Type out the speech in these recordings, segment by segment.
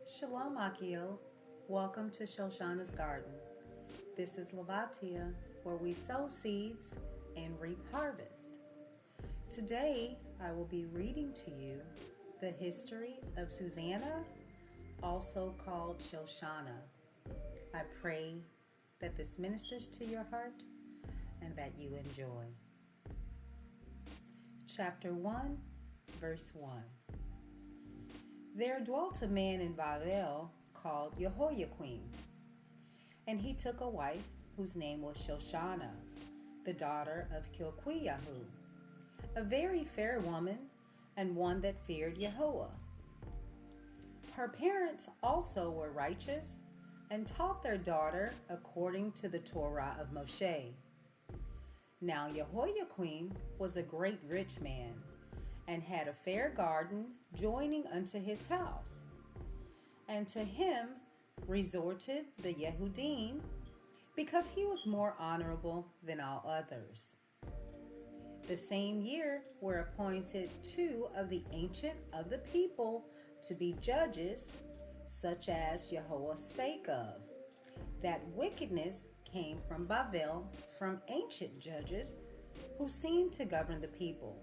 Shalom, Akio. Welcome to Shoshannah's Garden. This is Lavatia, where we sow seeds and reap harvest. Today, I will be reading to you the History of Shoshannah, also called Shoshannah. I pray that this ministers to your heart and that you enjoy. Chapter 1, verse 1. There dwelt a man in Babel called Jehoiakim, and he took a wife whose name was Shoshannah, the daughter of Kilquiahu, a very fair woman and one that feared Yahweh. Her parents also were righteous and taught their daughter according to the Torah of Moshe. Now Jehoiakim was a great rich man, and had a fair garden joining unto his house. And to him resorted the Yehudim, because he was more honorable than all others. The same year were appointed two of the ancient of the people to be judges, such as Yahweh spake of. That wickedness came from Babel, from ancient judges, who seemed to govern the people.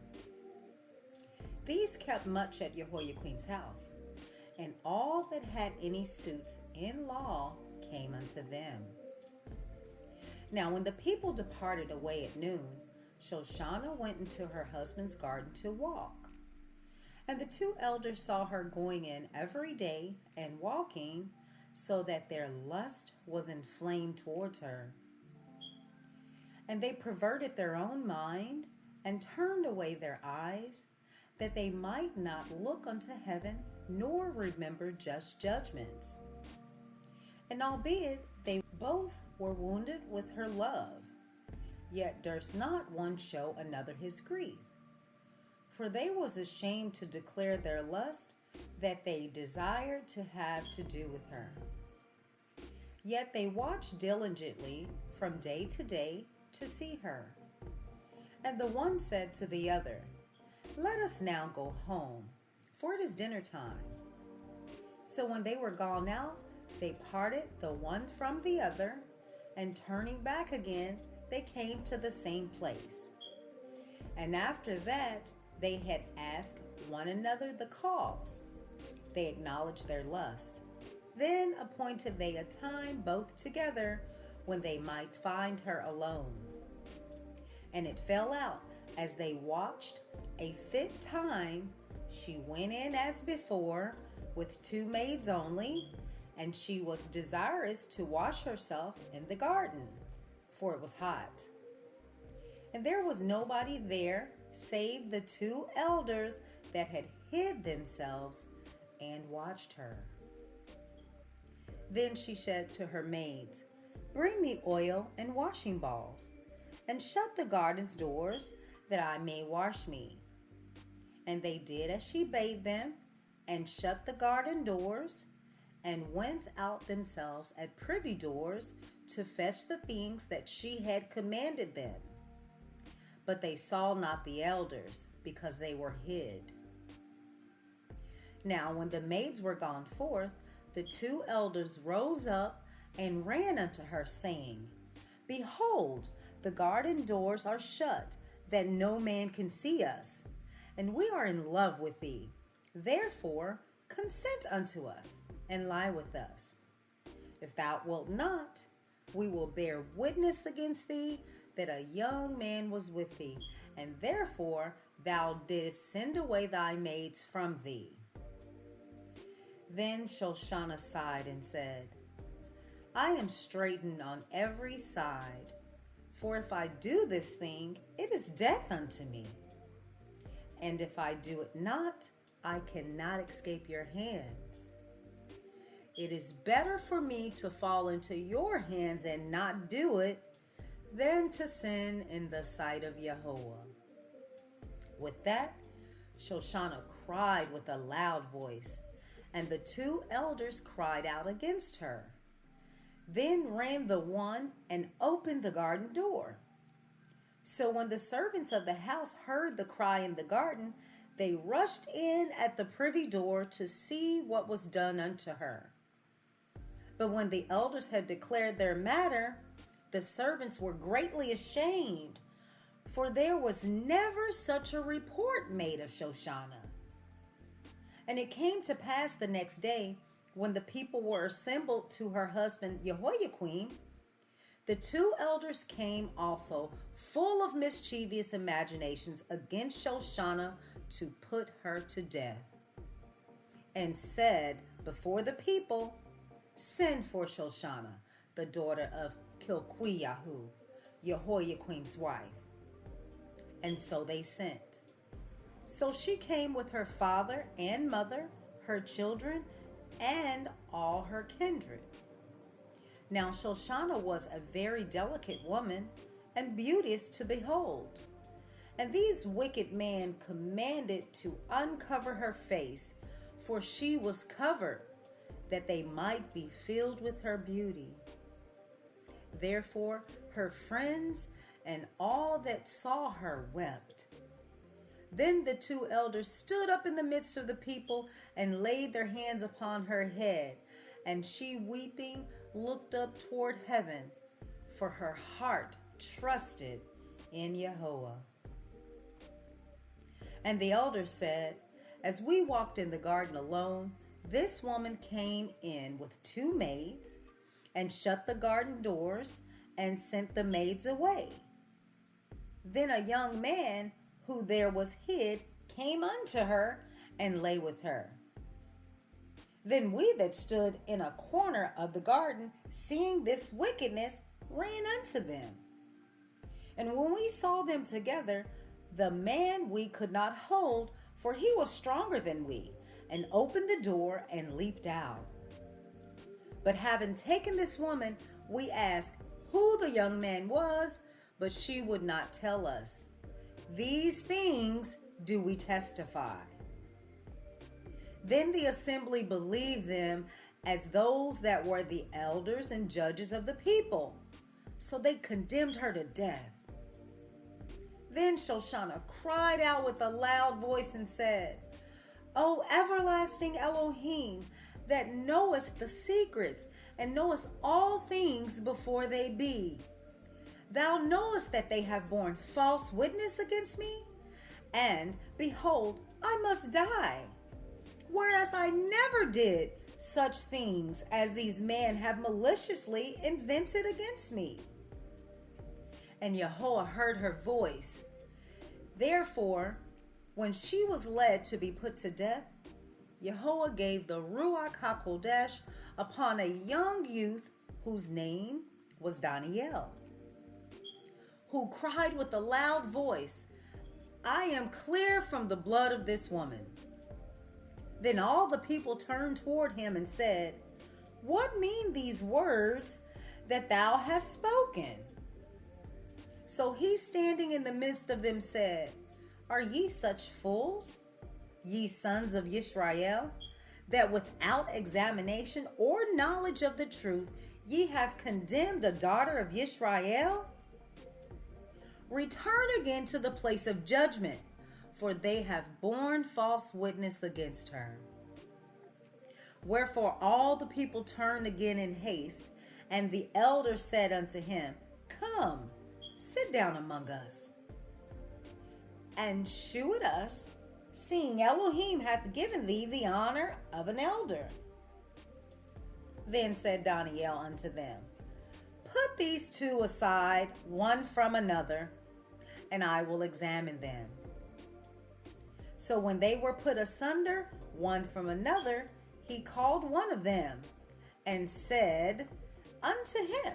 These kept much at Jehoiakim's house, and all that had any suits in law came unto them. Now when the people departed away at noon, Shoshannah went into her husband's garden to walk. And the two elders saw her going in every day and walking, so that their lust was inflamed towards her. And they perverted their own mind, and turned away their eyes, that they might not look unto heaven, nor remember just judgments. And albeit they both were wounded with her love, yet durst not one show another his grief. For they was ashamed to declare their lust, that they desired to have to do with her. Yet they watched diligently from day to day to see her. And the one said to the other, Let us now go home, for it is dinner time. So when they were gone out, they parted the one from the other, and turning back again, they came to the same place. And after that, they had asked one another the cause. They acknowledged their lust. Then appointed they a time both together, when they might find her alone. And it fell out, as they watched a fit time, she went in as before, with two maids only, and she was desirous to wash herself in the garden, for it was hot. And there was nobody there, save the two elders that had hid themselves and watched her. Then she said to her maids, Bring me oil and washing balls, and shut the garden's doors, that I may wash me. And they did as she bade them, and shut the garden doors, and went out themselves at privy doors to fetch the things that she had commanded them. But they saw not the elders, because they were hid. Now when the maids were gone forth, the two elders rose up and ran unto her, saying, Behold, the garden doors are shut, that no man can see us, and we are in love with thee. Therefore consent unto us, and lie with us. If thou wilt not, we will bear witness against thee that a young man was with thee, and therefore thou didst send away thy maids from thee. Then Shoshannah sighed and said, I am straitened on every side. For if I do this thing, it is death unto me. And if I do it not, I cannot escape your hands. It is better for me to fall into your hands and not do it, than to sin in the sight of Yahweh. With that, Shoshannah cried with a loud voice, and the two elders cried out against her. Then ran the one and opened the garden door. So when the servants of the house heard the cry in the garden, they rushed in at the privy door to see what was done unto her. But when the elders had declared their matter, the servants were greatly ashamed, for there was never such a report made of Shoshannah. And it came to pass the next day, when the people were assembled to her husband Jehoiakim, the two elders came also, full of mischievous imaginations against Shoshannah, to put her to death, and said before the people, Send for Shoshannah, the daughter of Kilquiyahu, Jehoiakim's wife. And so they sent. So she came with her father and mother, her children, and all her kindred. Now Shoshannah was a very delicate woman, and beauteous to behold. And these wicked men commanded to uncover her face, for she was covered, that they might be filled with her beauty. Therefore her friends and all that saw her wept. Then the two elders stood up in the midst of the people and laid their hands upon her head, and she, weeping, looked up toward heaven, for her heart trusted in Yahweh. And the elders said, As we walked in the garden alone, this woman came in with two maids, and shut the garden doors, and sent the maids away. Then a young man, who there was hid, came unto her, and lay with her. Then we that stood in a corner of the garden, seeing this wickedness, ran unto them. And when we saw them together, the man we could not hold, for he was stronger than we, and opened the door and leaped out. But having taken this woman, we asked who the young man was, but she would not tell us. These things do we testify. Then the assembly believed them as those that were the elders and judges of the people. So they condemned her to death. Then Shoshannah cried out with a loud voice and said, O everlasting Elohim, that knowest the secrets and knowest all things before they be. Thou knowest that they have borne false witness against me, and behold, I must die. Whereas I never did such things as these men have maliciously invented against me. And Yahweh heard her voice. Therefore, when she was led to be put to death, Yahweh gave the Ruach HaKodesh upon a young youth whose name was Daniel, who cried with a loud voice, I am clear from the blood of this woman. Then all the people turned toward him and said, What mean these words that thou hast spoken? So he, standing in the midst of them, said, Are ye such fools, ye sons of Yisrael, that without examination or knowledge of the truth ye have condemned a daughter of Yisrael? Return again to the place of judgment, for they have borne false witness against her. Wherefore all the people turned again in haste, and the elder said unto him, Come, sit down among us, and shew it us, seeing Elohim hath given thee the honor of an elder. Then said Daniel unto them, Put these two aside, one from another, and I will examine them. So when they were put asunder, one from another, he called one of them, and said unto him,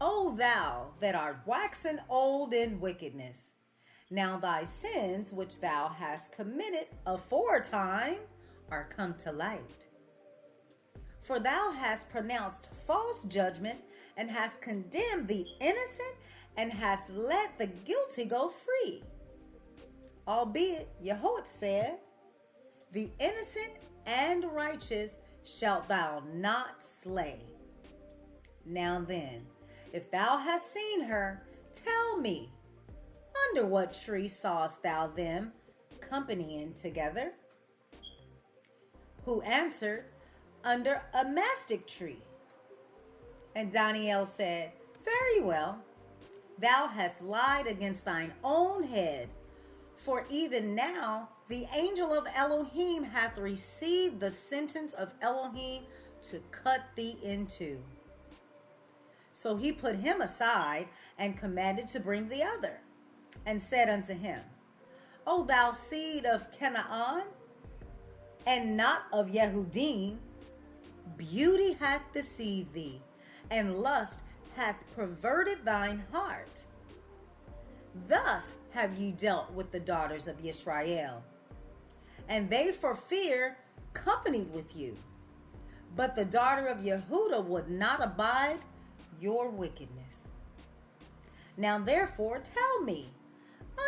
O thou that art waxen old in wickedness, now thy sins which thou hast committed aforetime are come to light. For thou hast pronounced false judgment, and hast condemned the innocent, and hast let the guilty go free. Albeit Yahweh said, The innocent and righteous shalt thou not slay. Now then, if thou hast seen her, tell me, Under what tree sawest thou them companying together? Who answered, Under a mastic tree. And Daniel said, Very well, thou hast lied against thine own head, for even now the angel of Elohim hath received the sentence of Elohim to cut thee in two. So he put him aside and commanded to bring the other, and said unto him, O thou seed of Canaan, and not of Yehudim, beauty hath deceived thee, and lust hath perverted thine heart. Thus have ye dealt with the daughters of Israel, and they for fear companied with you. But the daughter of Yehudah would not abide your wickedness. Now therefore tell me,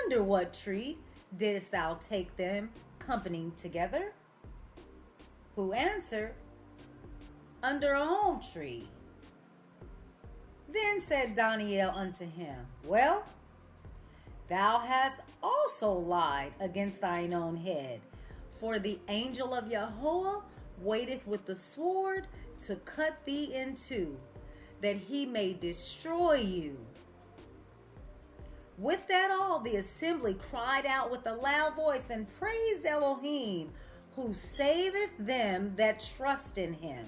under what tree didst thou take them companying together? Who answered, Under a home tree. Then said Daniel unto him, Well, thou hast also lied against thine own head, for the angel of Yahweh waiteth with the sword to cut thee in two, that he may destroy you. With that all, the assembly cried out with a loud voice and praised Elohim, who saveth them that trust in him.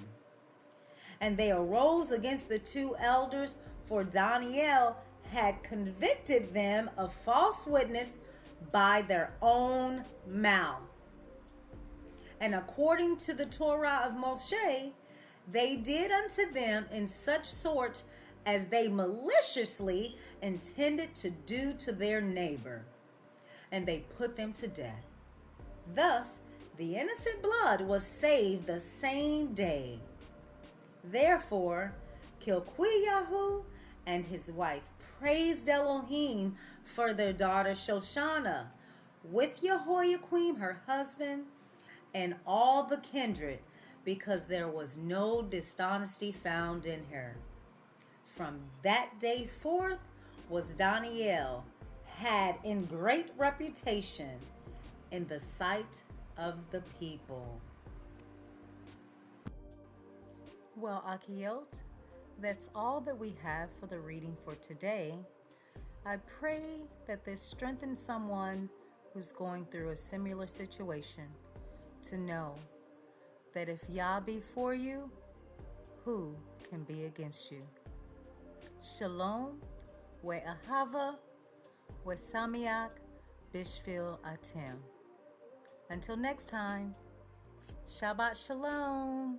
And they arose against the two elders, for Daniel had convicted them of false witness by their own mouth. And according to the Torah of Moshe, they did unto them in such sort as they maliciously intended to do to their neighbor. And they put them to death. Thus the innocent blood was saved the same day. Therefore Kilquiyahu and his wife praised Elohim for their daughter Shoshannah, with Jehoiakim her husband, and all the kindred, because there was no dishonesty found in her. From that day forth was Daniel had in great reputation in the sight of the people. Well, Akiot, that's all that we have for the reading for today. I pray that this strengthens someone who's going through a similar situation to know that if Yah be for you, who can be against you? Shalom, we'ahava, we'samiach, bishvil atem. Until next time, Shabbat Shalom.